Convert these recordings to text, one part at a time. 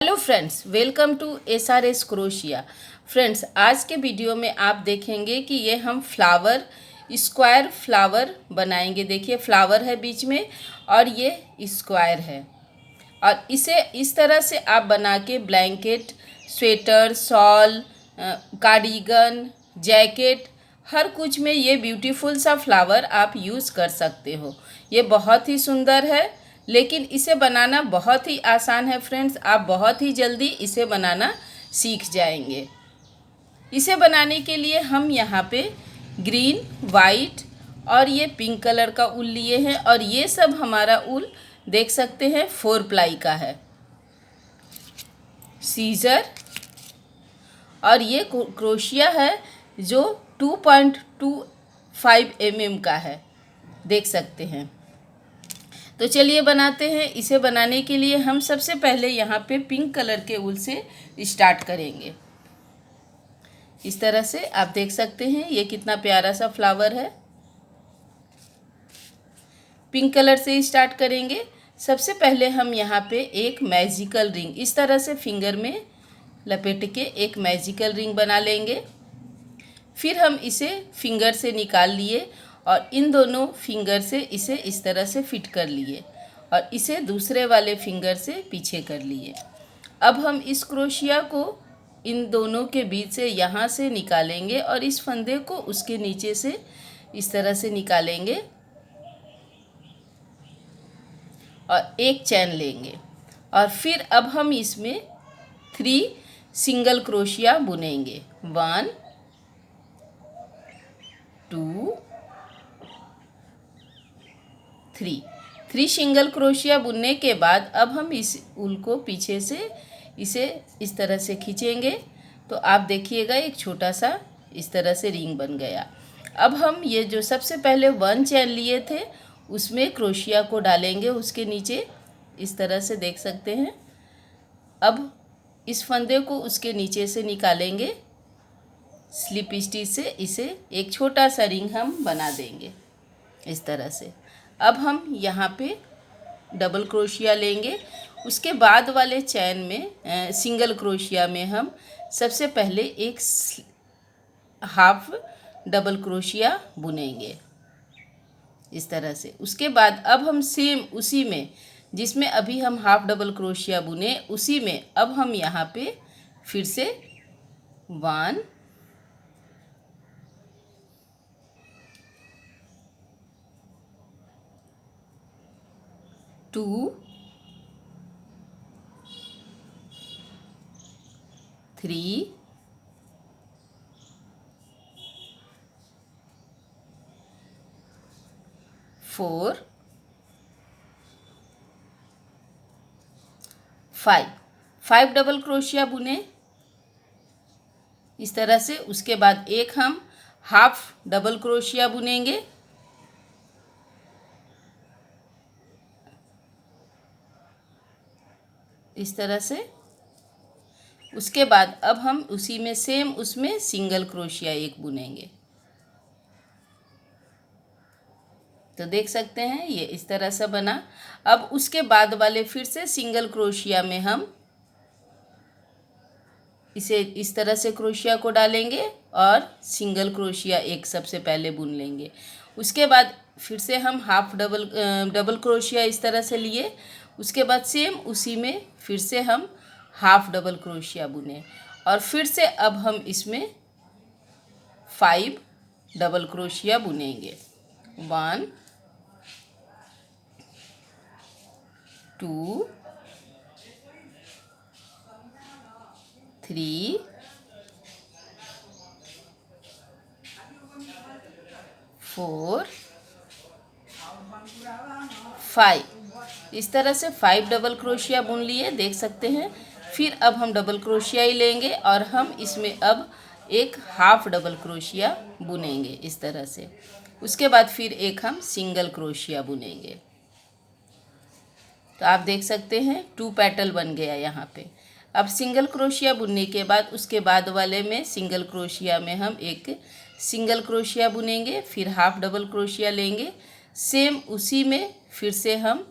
Hello friends, welcome to SRS क्रोशिया। Friends, आज के वीडियो में आप देखेंगे कि ये हम फ्लावर स्क्वायर फ्लावर बनाएंगे। देखिए, फ्लावर है बीच में और ये स्क्वायर है और इसे इस तरह से आप बना के blanket, sweater, shawl, cardigan, jacket, हर कुछ में ये ब्यूटीफुल सा फ्लावर आप यूज़ कर सकते हो। ये बहुत ही सुंदर है, लेकिन इसे बनाना बहुत ही आसान है फ्रेंड्स। आप बहुत ही जल्दी इसे बनाना सीख जाएंगे। इसे बनाने के लिए हम यहाँ पे ग्रीन, वाइट और ये पिंक कलर का ऊल लिए हैं और ये सब हमारा ऊल देख सकते हैं 4 प्लाई का है। सीजर और ये क्रोशिया है जो 2.25 mm का है, देख सकते हैं। तो चलिए बनाते हैं। इसे बनाने के लिए हम सबसे पहले यहाँ पे पिंक कलर के ऊल से स्टार्ट करेंगे। इस तरह से आप देख सकते हैं ये कितना प्यारा सा फ्लावर है। पिंक कलर से स्टार्ट करेंगे। सबसे पहले हम यहाँ पे एक मैजिकल रिंग इस तरह से फिंगर में लपेट के एक मैजिकल रिंग बना लेंगे। फिर हम इसे फिंगर से निकाल लिए और इन दोनों फिंगर से इसे इस तरह से फिट कर लिए और इसे दूसरे वाले फिंगर से पीछे कर लिए। अब हम इस क्रोशिया को इन दोनों के बीच से यहाँ से निकालेंगे और इस फंदे को उसके नीचे से इस तरह से निकालेंगे और एक चैन लेंगे और फिर अब हम इसमें 3 सिंगल क्रोशिया बुनेंगे। 1 2 3 सिंगल क्रोशिया बुनने के बाद अब हम इस ऊल को पीछे से इसे इस तरह से खींचेंगे तो आप देखिएगा एक छोटा सा इस तरह से रिंग बन गया। अब हम ये जो सबसे पहले 1 चैन लिए थे उसमें क्रोशिया को डालेंगे उसके नीचे, इस तरह से देख सकते हैं। अब इस फंदे को उसके नीचे से निकालेंगे, स्लिप स्टिच से इसे एक छोटा सा रिंग हम बना देंगे इस तरह से। अब हम यहाँ पे डबल क्रोशिया लेंगे। उसके बाद वाले चैन में सिंगल क्रोशिया में हम सबसे पहले एक हाफ डबल क्रोशिया बुनेंगे इस तरह से। उसके बाद अब हम सेम उसी में जिसमें अभी हम हाफ डबल क्रोशिया बुने उसी में अब हम यहाँ पे फिर से 1 2 3 4 5 डबल क्रोशिया बुने इस तरह से। उसके बाद एक हम हाफ डबल क्रोशिया बुनेंगे इस तरह से। उसके बाद अब हम उसी में सेम उसमें सिंगल क्रोशिया एक बुनेंगे। तो देख सकते हैं ये इस तरह से बना। अब उसके बाद वाले फिर से सिंगल क्रोशिया में हम इसे इस तरह से क्रोशिया को डालेंगे और सिंगल क्रोशिया एक सबसे पहले बुन लेंगे। उसके बाद फिर से हम हाफ डबल क्रोशिया इस तरह से लिए। उसके बाद सेम उसी में फिर से हम हाफ डबल क्रोशिया बुने और फिर से अब हम इसमें 5 डबल क्रोशिया बुनेंगे। 1 2 3 4 5 इस तरह से 5 डबल क्रोशिया बुन लिए, देख सकते हैं। फिर अब हम डबल क्रोशिया ही लेंगे और हम इसमें अब एक हाफ डबल क्रोशिया बुनेंगे इस तरह से। उसके बाद फिर एक हम सिंगल क्रोशिया बुनेंगे। तो आप देख सकते हैं 2 पेटल बन गया यहाँ पे। अब सिंगल क्रोशिया बुनने के बाद उसके बाद वाले में सिंगल क्रोशिया में हम एक सिंगल क्रोशिया बुनेंगे, फिर हाफ डबल क्रोशिया लेंगे। सेम उसी में फिर से हम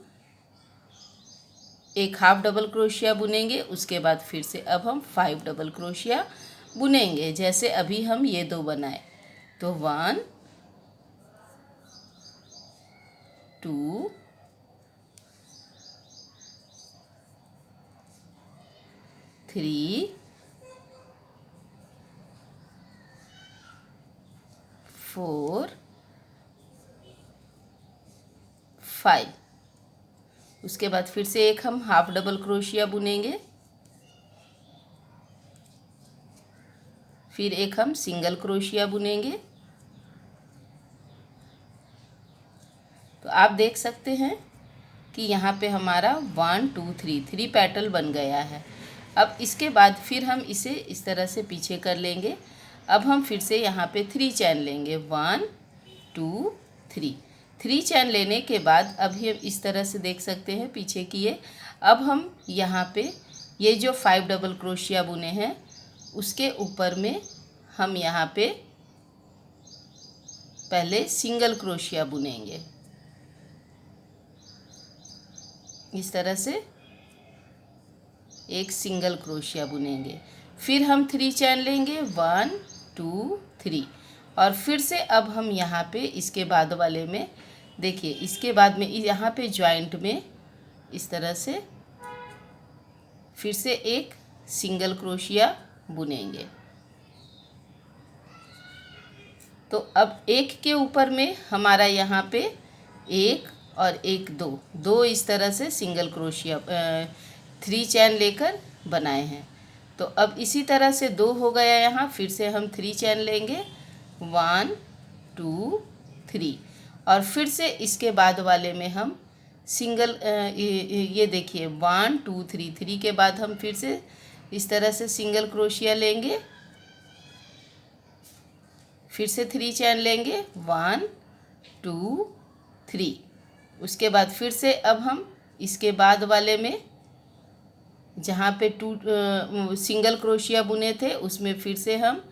एक हाफ डबल क्रोशिया बुनेंगे, उसके बाद फिर से अब हम 5 डबल क्रोशिया बुनेंगे, जैसे अभी हम ये दो बनाए। तो 1 2 3 4 5। उसके बाद फिर से एक हम हाफ डबल क्रोशिया बुनेंगे, फिर एक हम सिंगल क्रोशिया बुनेंगे। तो आप देख सकते हैं कि यहाँ पे हमारा 1 2 3 पेटल बन गया है। अब इसके बाद फिर हम इसे इस तरह से पीछे कर लेंगे। अब हम फिर से यहाँ पे 3 चैन लेंगे, 1 2 3 चैन लेने के बाद अभी हम इस तरह से देख सकते हैं पीछे किए। अब हम यहाँ पे ये जो 5 डबल क्रोशिया बुने हैं उसके ऊपर में हम यहाँ पे पहले सिंगल क्रोशिया बुनेंगे, इस तरह से एक सिंगल क्रोशिया बुनेंगे। फिर हम 3 चैन लेंगे, 1 2 3, और फिर से अब हम यहाँ पे इसके बाद वाले में देखिए, इसके बाद में यहाँ पे जॉइंट में इस तरह से फिर से एक सिंगल क्रोशिया बुनेंगे। तो अब एक के ऊपर में हमारा यहाँ पे एक और एक दो इस तरह से सिंगल क्रोशिया 3 चैन लेकर बनाए हैं। तो अब इसी तरह से 2 हो गया यहाँ, फिर से हम 3 चैन लेंगे, 1 2 3, और फिर से इसके बाद वाले में हम सिंगल ये देखिए 1 2 3 के बाद हम फिर से इस तरह से सिंगल क्रोशिया लेंगे, फिर से 3 चैन लेंगे, 1 2 3। उसके बाद फिर से अब हम इसके बाद वाले में जहाँ पे सिंगल क्रोशिया बुने थे उसमें फिर से हम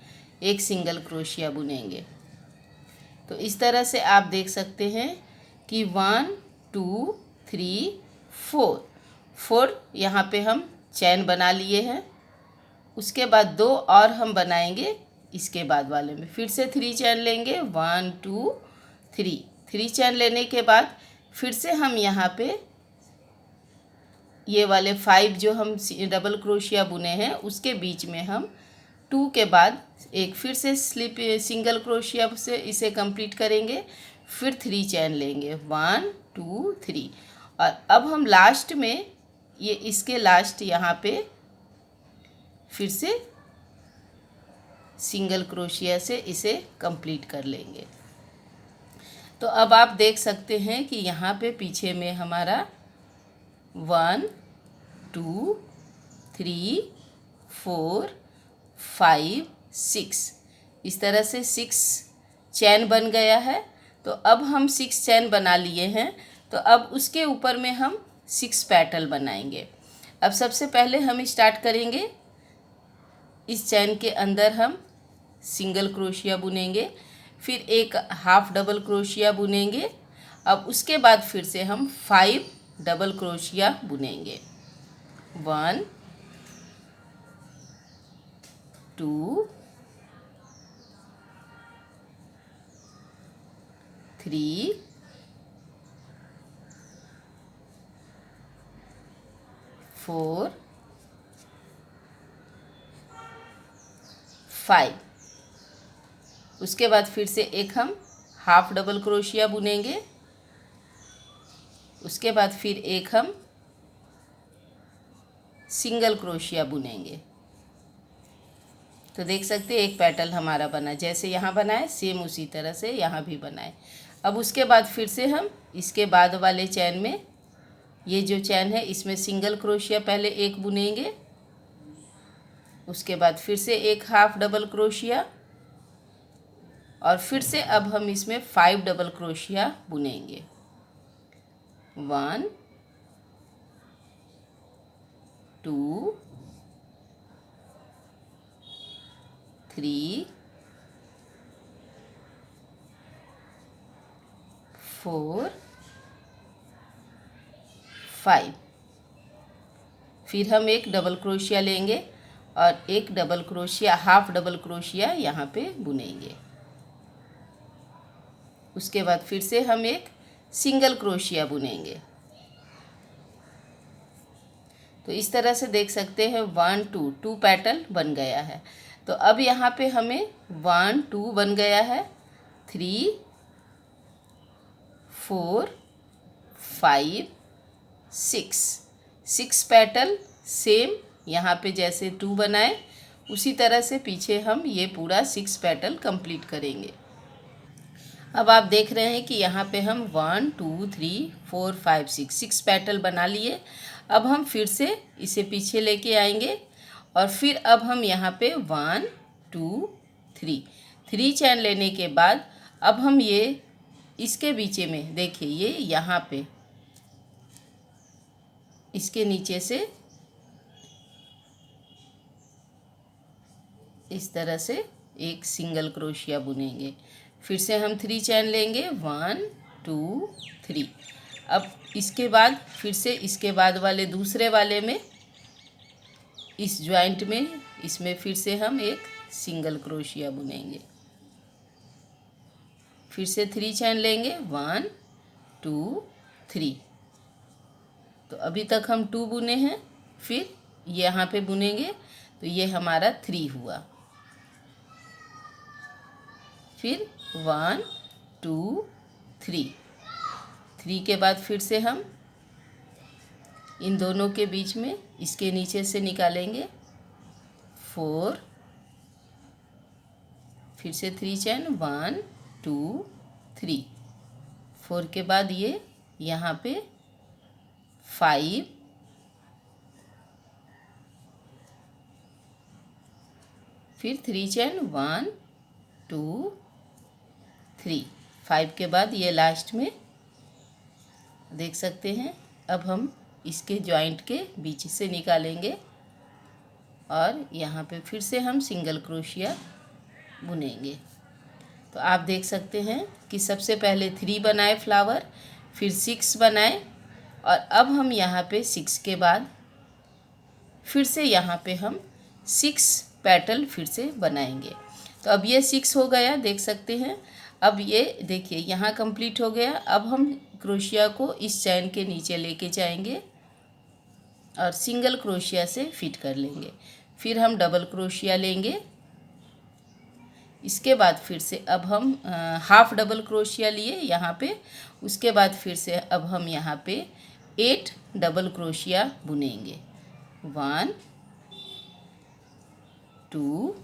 एक सिंगल क्रोशिया बुनेंगे। तो इस तरह से आप देख सकते हैं कि 1 2 3 4 यहाँ पे हम चैन बना लिए हैं। उसके बाद 2 और हम बनाएंगे इसके बाद वाले में, फिर से 3 चैन लेंगे, 1 2 3 चैन लेने के बाद फिर से हम यहाँ पे ये वाले 5 जो हम डबल क्रोशिया बुने हैं उसके बीच में हम 2 के बाद एक फिर से सिंगल क्रोशिया से इसे कंप्लीट करेंगे, फिर 3 चैन लेंगे, 1 2 3, और अब हम लास्ट में ये इसके लास्ट यहाँ पे फिर से सिंगल क्रोशिया से इसे कंप्लीट कर लेंगे। तो अब आप देख सकते हैं कि यहाँ पे पीछे में हमारा 1 2 3 4 5 6 इस तरह से 6 चैन बन गया है। तो अब हम 6 चैन बना लिए हैं, तो अब उसके ऊपर में हम 6 पेटल बनाएंगे। अब सबसे पहले हम स्टार्ट करेंगे, इस चैन के अंदर हम सिंगल क्रोशिया बुनेंगे, फिर एक हाफ डबल क्रोशिया बुनेंगे। अब उसके बाद फिर से हम 5 डबल क्रोशिया बुनेंगे, 1 2 3 4 5। उसके बाद फिर से एक हम हाफ डबल क्रोशिया बुनेंगे, उसके बाद फिर एक हम सिंगल क्रोशिया बुनेंगे। तो देख सकते हैं एक पेटल हमारा बना, जैसे यहाँ बनाए सेम उसी तरह से यहाँ भी बनाए। अब उसके बाद फिर से हम इसके बाद वाले चैन में ये जो चैन है इसमें सिंगल क्रोशिया पहले एक बुनेंगे, उसके बाद फिर से एक हाफ डबल क्रोशिया, और फिर से अब हम इसमें 5 डबल क्रोशिया बुनेंगे, 1 2 3 4 5। फिर हम एक डबल क्रोशिया लेंगे और एक double crochet, half double crochet यहाँ पे बुनेंगे। उसके बाद फिर से हम एक सिंगल क्रोशिया बुनेंगे। तो इस तरह से देख सकते हैं 1 2 2 पैटर्न बन गया है। तो अब यहाँ पे हमें 1 2 बन गया है, 3 4 5 6 पैटर्न सेम यहाँ पे जैसे 2 बनाए उसी तरह से पीछे हम ये पूरा 6 पैटर्न कंप्लीट करेंगे। अब आप देख रहे हैं कि यहाँ पे हम 1 2 3 4 5 6 पैटर्न बना लिए। अब हम फिर से इसे पीछे लेके आएंगे और फिर अब हम यहाँ पे 1 2 3 चैन लेने के बाद अब हम ये इसके बीचे में देखिए, ये यहाँ पे इसके नीचे से इस तरह से एक सिंगल क्रोशिया बुनेंगे। फिर से हम 3 चैन लेंगे, 1 2 3। अब इसके बाद फिर से इसके बाद वाले दूसरे वाले में इस जॉइंट में इसमें फिर से हम एक सिंगल क्रोशिया बुनेंगे। फिर से 3 चैन लेंगे, 1 2 3। तो अभी तक हम 2 बुने हैं, फिर यहाँ पे बुनेंगे तो ये हमारा 3 हुआ। फिर 1 2 3 के बाद फिर से हम इन दोनों के बीच में इसके नीचे से निकालेंगे 4। फिर से 3 चैन, 1 2 3। 4 के बाद ये यहाँ पे 5। फिर 3 चैन, 1 2 3। 5 के बाद ये लास्ट में देख सकते हैं। अब हम इसके जॉइंट के बीच से निकालेंगे और यहाँ पे फिर से हम सिंगल क्रोशिया बुनेंगे। तो आप देख सकते हैं कि सबसे पहले 3 बनाए फ्लावर, फिर 6 बनाए और अब हम यहाँ पे 6 के बाद फिर से यहाँ पे हम 6 पेटल फिर से बनाएंगे। तो अब ये 6 हो गया, देख सकते हैं। अब ये देखिए यहाँ कंप्लीट हो गया। अब हम क्रोशिया को इस चैन के नीचे लेके जाएंगे और सिंगल क्रोशिया से फिट कर लेंगे। फिर हम डबल क्रोशिया लेंगे। इसके बाद फिर से अब हम हाफ डबल क्रोशिया लिए यहाँ पे। उसके बाद फिर से अब हम यहाँ पे 8 डबल क्रोशिया बुनेंगे। 1 2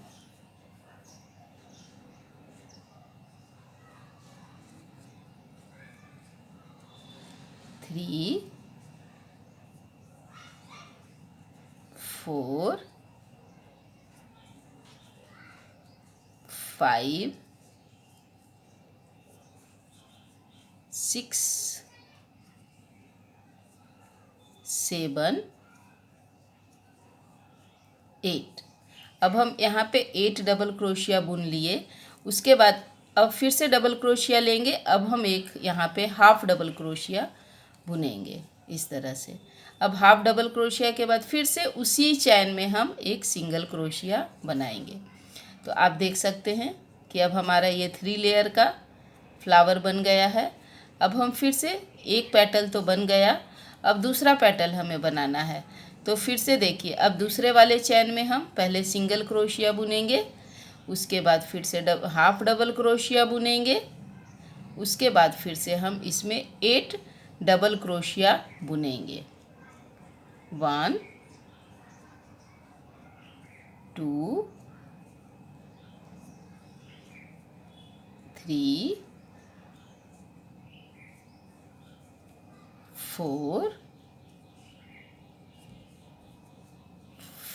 3 4 5 6 7 8। अब हम यहाँ पे 8 डबल क्रोशिया बुन लिए। उसके बाद अब फिर से डबल क्रोशिया लेंगे। अब हम एक यहाँ पे हाफ डबल क्रोशिया बुनेंगे इस तरह से। अब हाफ डबल क्रोशिया के बाद फिर से उसी चैन में हम एक सिंगल क्रोशिया बनाएंगे। तो आप देख सकते हैं कि अब हमारा ये 3 लेयर का फ्लावर बन गया है। अब हम फिर से एक पेटल तो बन गया, अब दूसरा पेटल हमें बनाना है। तो फिर से देखिए, अब दूसरे वाले चैन में हम पहले सिंगल क्रोशिया बुनेंगे, उसके बाद फिर से हाफ डबल क्रोशिया बुनेंगे, उसके बाद फिर से हम इसमें 8 डबल क्रोशिया बुनेंगे। 1 2 3 4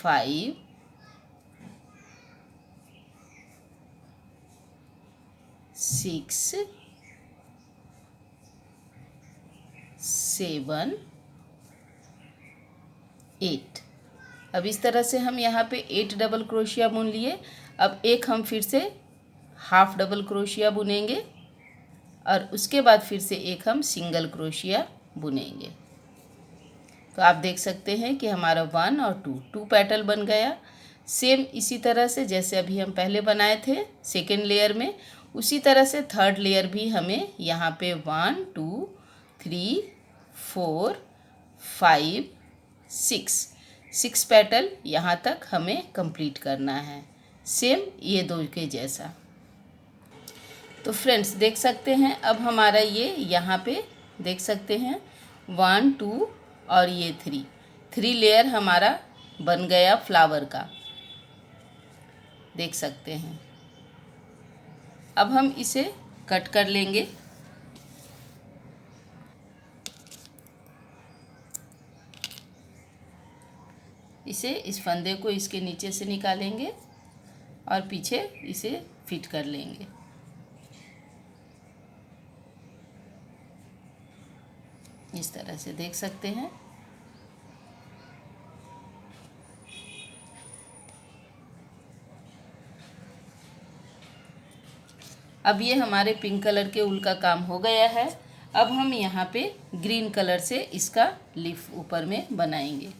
5 6 7 8। अब इस तरह से हम यहाँ पे 8 डबल क्रोशिया बुन लिए। अब एक हम फिर से हाफ डबल क्रोशिया बुनेंगे और उसके बाद फिर से एक हम सिंगल क्रोशिया बुनेंगे। तो आप देख सकते हैं कि हमारा 1 और 2 पेटल बन गया। सेम इसी तरह से जैसे अभी हम पहले बनाए थे सेकेंड लेयर में, उसी तरह से थर्ड लेयर भी हमें यहाँ पे 1 2 3 4 5 6 पेटल यहाँ तक हमें कंप्लीट करना है, सेम ये दो के जैसा। तो फ्रेंड्स देख सकते हैं अब हमारा ये यहाँ पे देख सकते हैं 1 2 और ये 3 लेयर हमारा बन गया फ्लावर का, देख सकते हैं। अब हम इसे कट कर लेंगे। इस फंदे को इसके नीचे से निकालेंगे और पीछे इसे फिट कर लेंगे। इस तरह से देख सकते हैं। अब ये हमारे पिंक कलर के ऊल का काम हो गया है। अब हम यहाँ पे ग्रीन कलर से इसका लीफ ऊपर में बनाएंगे।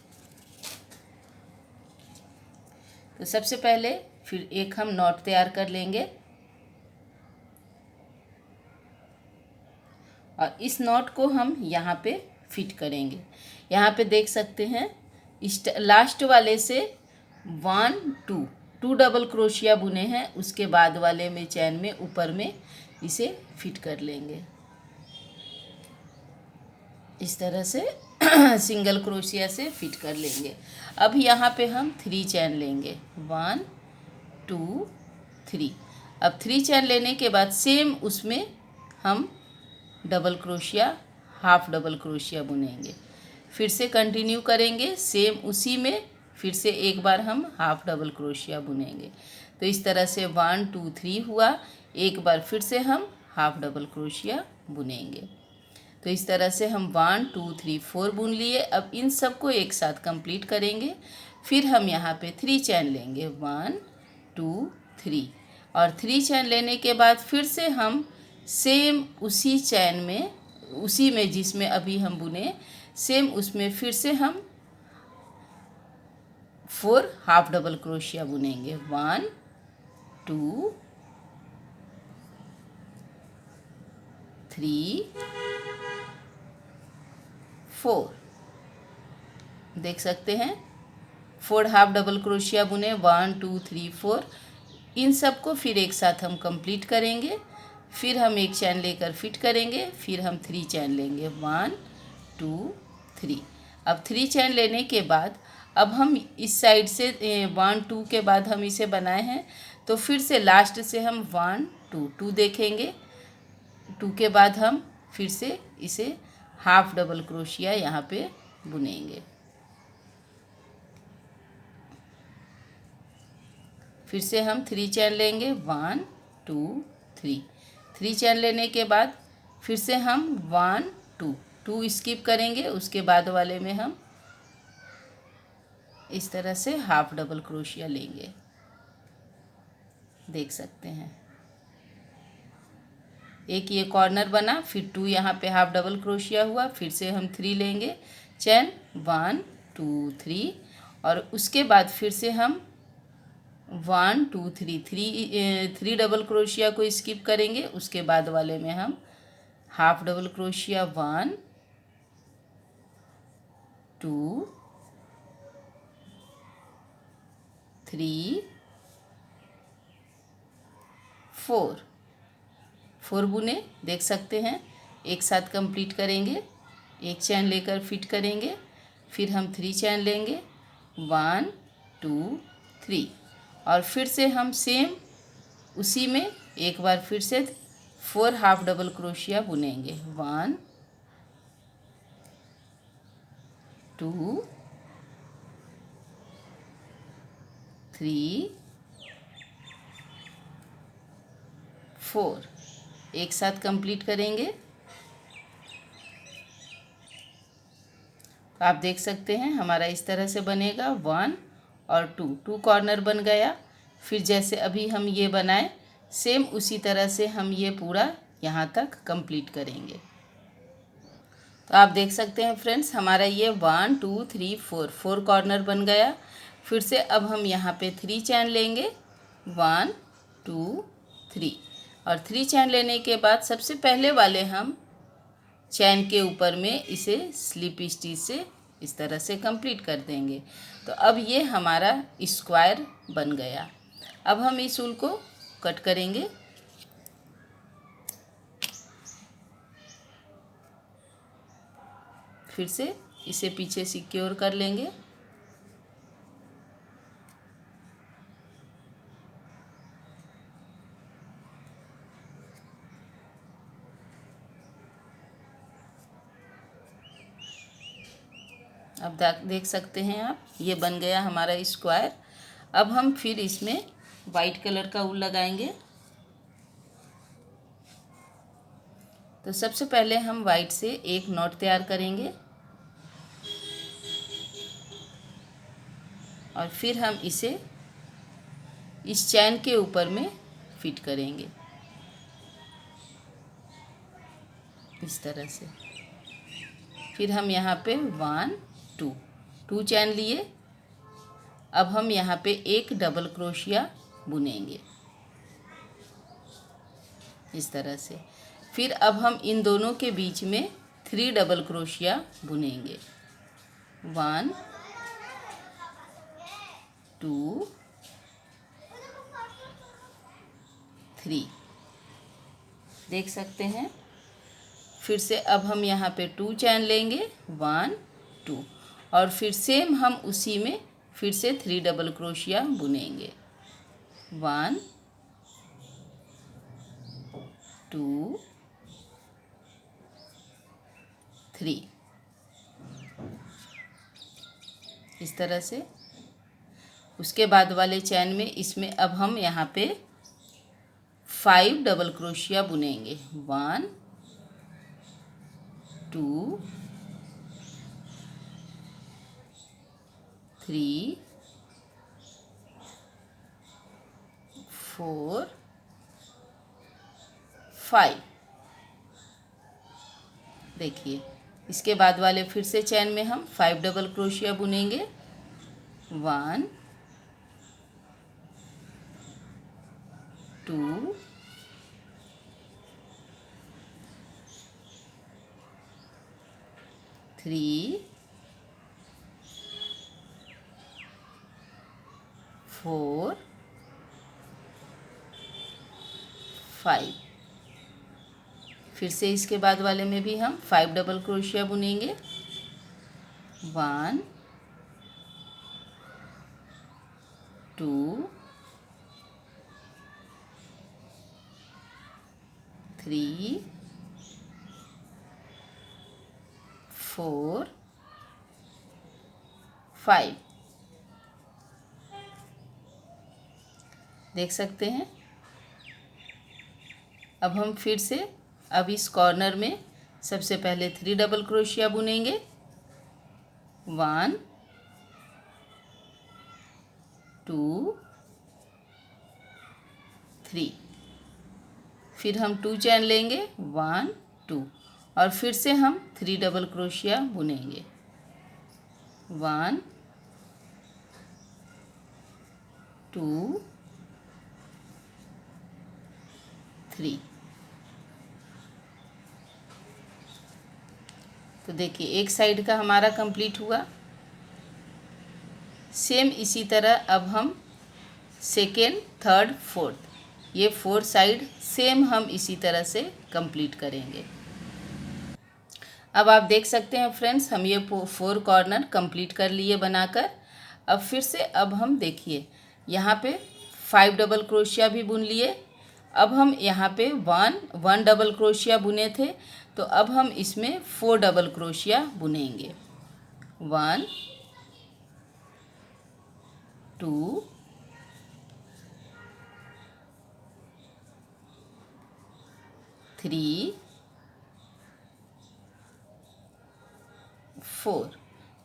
तो सबसे पहले फिर एक हम नॉट तैयार कर लेंगे और इस नॉट को हम यहाँ पे फिट करेंगे। यहाँ पे देख सकते हैं लास्ट वाले से 1 2 डबल क्रोशिया बुने हैं, उसके बाद वाले में चैन में ऊपर में इसे फिट कर लेंगे इस तरह से सिंगल क्रोशिया से फिट कर लेंगे। अब यहाँ पे हम 3 चैन लेंगे 1 2 3। अब 3 चैन लेने के बाद सेम उसमें हम double crochet half double crochet बुनेंगे, फिर से कंटिन्यू करेंगे सेम उसी में, फिर से एक बार हम हाफ डबल क्रोशिया बुनेंगे। तो इस तरह से 1 2 3 हुआ, एक बार फिर से हम हाफ डबल क्रोशिया बुनेंगे। तो इस तरह से हम 1 2 3 4 बुन लिए। अब इन सब को एक साथ कंप्लीट करेंगे। फिर हम यहाँ पे 3 चैन लेंगे 1 2 3 और 3 चैन लेने के बाद फिर से हम सेम उसी चैन में, उसी में जिसमें अभी हम बुने सेम उसमें फिर से हम 4 हाफ डबल क्रोशिया बुनेंगे 1 2 3 4। देख सकते हैं 4 हाफ डबल क्रोशिया बुने 1 2 3 4। इन सब को फिर एक साथ हम कंप्लीट करेंगे। फिर हम एक चैन लेकर फिट करेंगे, फिर हम 3 चैन लेंगे 1 2 3। अब 3 चैन लेने के बाद अब हम इस साइड से 1 2 के बाद हम इसे बनाए हैं, तो फिर से लास्ट से हम 1 2 देखेंगे। 2 के बाद हम फिर से इसे हाफ डबल क्रोशिया यहाँ पे बुनेंगे। फिर से हम 3 चैन लेंगे 1 2 3। 3 चैन लेने के बाद फिर से हम 1 2 स्किप करेंगे, उसके बाद वाले में हम इस तरह से हाफ डबल क्रोशिया लेंगे, देख सकते हैं। एक ये कॉर्नर बना, फिर 2 यहाँ पे हाफ डबल क्रोशिया हुआ, फिर से हम 3 लेंगे चैन 1 2 3 और उसके बाद फिर से हम 1 2 3 डबल क्रोशिया को स्किप करेंगे, उसके बाद वाले में हम हाफ डबल क्रोशिया 1 2 3 4 बुने, देख सकते हैं। एक साथ कंप्लीट करेंगे, एक चैन लेकर फिट करेंगे, फिर हम 3 चैन लेंगे 1 2 3 और फिर से हम सेम उसी में एक बार फिर से 4 हाफ डबल क्रोशिया बुनेंगे 1 2 3 4। एक साथ कंप्लीट करेंगे। तो आप देख सकते हैं हमारा इस तरह से बनेगा 1 और 2 कॉर्नर बन गया। फिर जैसे अभी हम ये बनाए सेम उसी तरह से हम ये पूरा यहाँ तक कंप्लीट करेंगे। तो आप देख सकते हैं फ्रेंड्स, हमारा ये 1 2 3 4 कॉर्नर बन गया। फिर से अब हम यहाँ पे 3 चैन लेंगे, 1 2 3, और 3 चैन लेने के बाद सबसे पहले वाले हम चैन के ऊपर में इसे स्लिप स्टिच से इस तरह से कंप्लीट कर देंगे। तो अब ये हमारा स्क्वायर बन गया। अब हम इस ऊल को कट करेंगे। फिर से इसे पीछे सिक्योर कर लेंगे। अब देख सकते हैं आप, ये बन गया हमारा स्क्वायर। अब हम फिर इसमें वाइट कलर का ऊल लगाएंगे। तो सबसे पहले हम वाइट से एक नॉट तैयार करेंगे और फिर हम इसे इस चैन के ऊपर में फिट करेंगे इस तरह से। फिर हम यहाँ पे 1 2 चैन लिए। अब हम यहाँ पे एक डबल क्रोशिया बुनेंगे इस तरह से। फिर अब हम इन दोनों के बीच में 3 डबल क्रोशिया बुनेंगे, 1 2 3, देख सकते हैं। फिर से अब हम यहाँ पे 2 चैन लेंगे, 1 2, और फिर सेम हम उसी में फिर से 3 डबल क्रोशिया बुनेंगे, 1 2 3, इस तरह से। उसके बाद वाले चैन में इसमें अब हम यहाँ पे 5 डबल क्रोशिया बुनेंगे, 1 2 3 4 5। देखिए, इसके बाद वाले फिर से चैन में हम 5 डबल क्रोशिया बुनेंगे, 1 2 3 4 5। फिर से इसके बाद वाले में भी हम 5 डबल क्रोशिया बुनेंगे, 1 2 3 4 5, देख सकते हैं। अब हम फिर से अब इस कॉर्नर में सबसे पहले 3 डबल क्रोशिया बुनेंगे, 1 2 3। फिर हम 2 चैन लेंगे, 1 2, और फिर से हम 3 डबल क्रोशिया बुनेंगे, 1 2 3। तो देखिए, एक साइड का हमारा कंप्लीट हुआ। सेम इसी तरह अब हम सेकेंड, थर्ड, फोर्थ, ये 4 साइड सेम हम इसी तरह से कंप्लीट करेंगे। अब आप देख सकते हैं फ्रेंड्स, हम ये 4 कॉर्नर कंप्लीट कर लिए बनाकर। अब फिर से अब हम देखिए, यहाँ पे 5 डबल क्रोशिया भी बुन लिए। अब हम यहाँ पे 1 डबल क्रोशिया बुने थे, तो अब हम इसमें 4 डबल क्रोशिया बुनेंगे, 1 2 3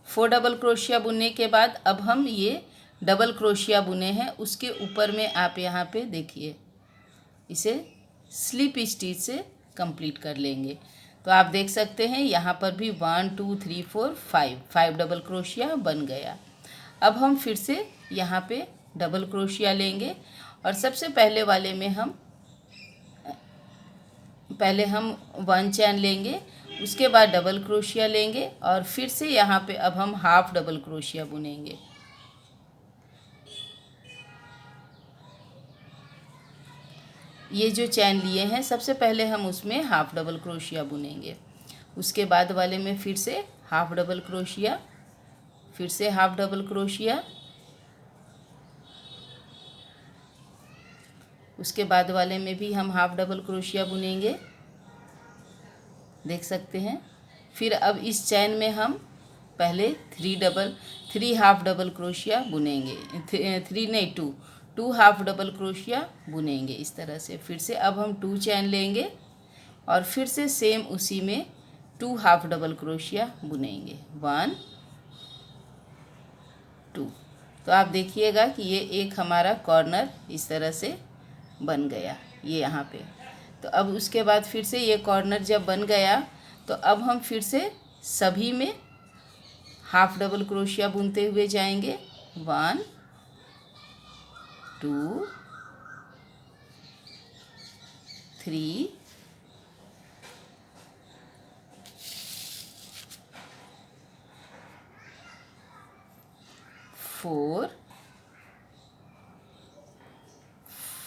4 डबल क्रोशिया बुनने के बाद अब हम ये डबल क्रोशिया बुने हैं, उसके ऊपर में आप यहाँ पे देखिए इसे स्लिप स्टिच से कंप्लीट कर लेंगे। तो आप देख सकते हैं यहाँ पर भी 1 2 3 4 5 डबल क्रोशिया बन गया। अब हम फिर से यहाँ पे डबल क्रोशिया लेंगे और सबसे पहले वाले में हम पहले 1 चैन लेंगे, उसके बाद डबल क्रोशिया लेंगे और फिर से यहाँ पे अब हम हाफ डबल क्रोशिया बुनेंगे। ये जो चैन लिए हैं सबसे पहले हम उसमें हाफ डबल क्रोशिया बुनेंगे, उसके बाद वाले में फिर से हाफ डबल क्रोशिया, फिर से हाफ डबल क्रोशिया, उसके बाद वाले में भी हम हाफ डबल क्रोशिया बुनेंगे, देख सकते हैं। फिर अब इस चैन में हम पहले 3 हाफ डबल क्रोशिया बुनेंगे, 3 नहीं 2 हाफ डबल क्रोशिया बुनेंगे इस तरह से। फिर से अब हम 2 चैन लेंगे और फिर से सेम उसी में 2 हाफ डबल क्रोशिया बुनेंगे, 1 2। तो आप देखिएगा कि ये एक हमारा कॉर्नर इस तरह से बन गया, ये यहाँ पे। तो अब उसके बाद फिर से ये कॉर्नर जब बन गया तो अब हम फिर से सभी में हाफ डबल क्रोशिया बुनते हुए जाएंगे, 1 2 3 4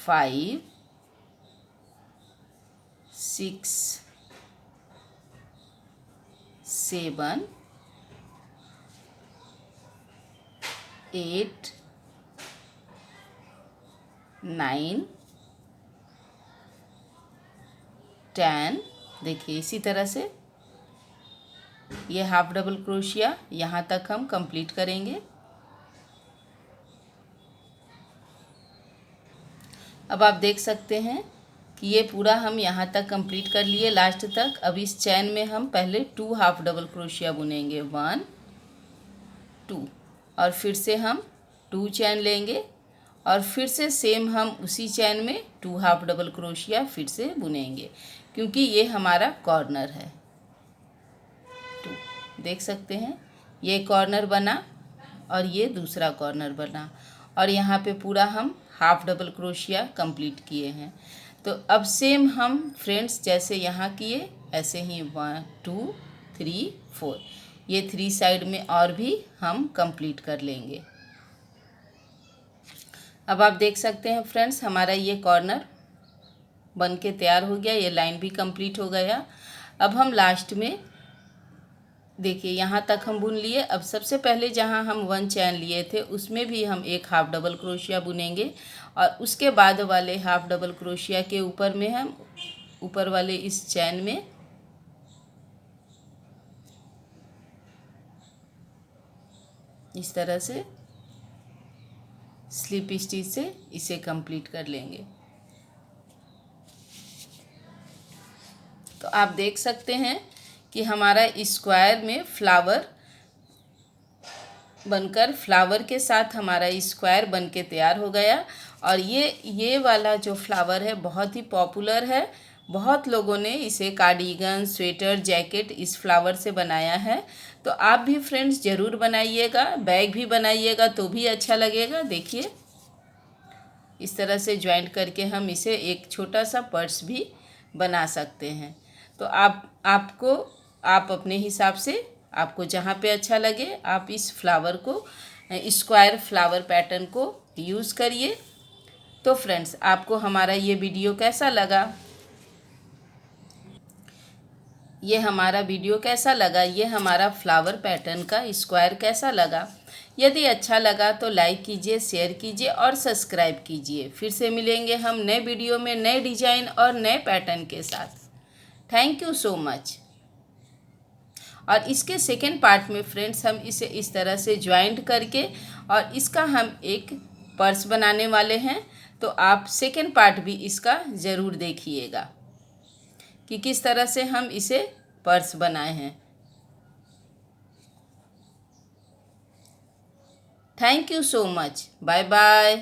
5 6 7 8 9 10। देखिए इसी तरह से ये हाफ डबल क्रोशिया यहाँ तक हम कंप्लीट करेंगे। अब आप देख सकते हैं कि ये पूरा हम यहाँ तक कंप्लीट कर लिए लास्ट तक। अब इस चैन में हम पहले 2 हाफ डबल क्रोशिया बुनेंगे, 1 2, और फिर से हम 2 चैन लेंगे और फिर से सेम हम उसी चैन में 2 हाफ डबल क्रोशिया फिर से बुनेंगे, क्योंकि ये हमारा कॉर्नर है। 2 देख सकते हैं, ये कॉर्नर बना और ये दूसरा कॉर्नर बना और यहाँ पे पूरा हम हाफ डबल क्रोशिया कंप्लीट किए हैं। तो अब सेम हम फ्रेंड्स जैसे यहाँ किए ऐसे ही 1 2 3 4 ये 3 साइड में और भी हम कंप्लीट कर लेंगे। अब आप देख सकते हैं फ्रेंड्स हमारा ये कॉर्नर बन के तैयार हो गया, ये लाइन भी कंप्लीट हो गया। अब हम लास्ट में देखिए यहाँ तक हम बुन लिए। अब सबसे पहले जहाँ हम 1 चैन लिए थे उसमें भी हम एक हाफ डबल क्रोशिया बुनेंगे और उसके बाद वाले हाफ डबल क्रोशिया के ऊपर में हम ऊपर वाले इस चैन में इस तरह से स्लिप स्टिच से इसे कंप्लीट कर लेंगे। तो आप देख सकते हैं कि हमारा स्क्वायर में फ्लावर बनकर फ्लावर के साथ हमारा स्क्वायर बन के तैयार हो गया। और ये वाला जो फ्लावर है बहुत ही पॉपुलर है, बहुत लोगों ने इसे कार्डिगन, स्वेटर, जैकेट इस फ्लावर से बनाया है। तो आप भी फ्रेंड्स ज़रूर बनाइएगा, बैग भी बनाइएगा तो भी अच्छा लगेगा। देखिए इस तरह से ज्वाइंट करके हम इसे एक छोटा सा पर्स भी बना सकते हैं। तो आप अपने हिसाब से आपको जहाँ पे अच्छा लगे आप इस फ्लावर को, स्क्वायर फ्लावर पैटर्न को यूज़ करिए। तो फ्रेंड्स आपको हमारा ये वीडियो कैसा लगा, ये हमारा वीडियो कैसा लगा, ये हमारा फ्लावर पैटर्न का स्क्वायर कैसा लगा? यदि अच्छा लगा तो लाइक कीजिए, शेयर कीजिए और सब्सक्राइब कीजिए। फिर से मिलेंगे हम नए वीडियो में नए डिजाइन और नए पैटर्न के साथ। Thank you so much. और इसके सेकेंड पार्ट में फ्रेंड्स हम इसे इस तरह से ज्वाइंट करके और इसका हम एक पर्स बनाने वाले हैं। तो आप सेकेंड पार्ट भी इसका ज़रूर देखिएगा कि किस तरह से हम इसे पर्स बनाए हैं। Thank you so much. Bye bye.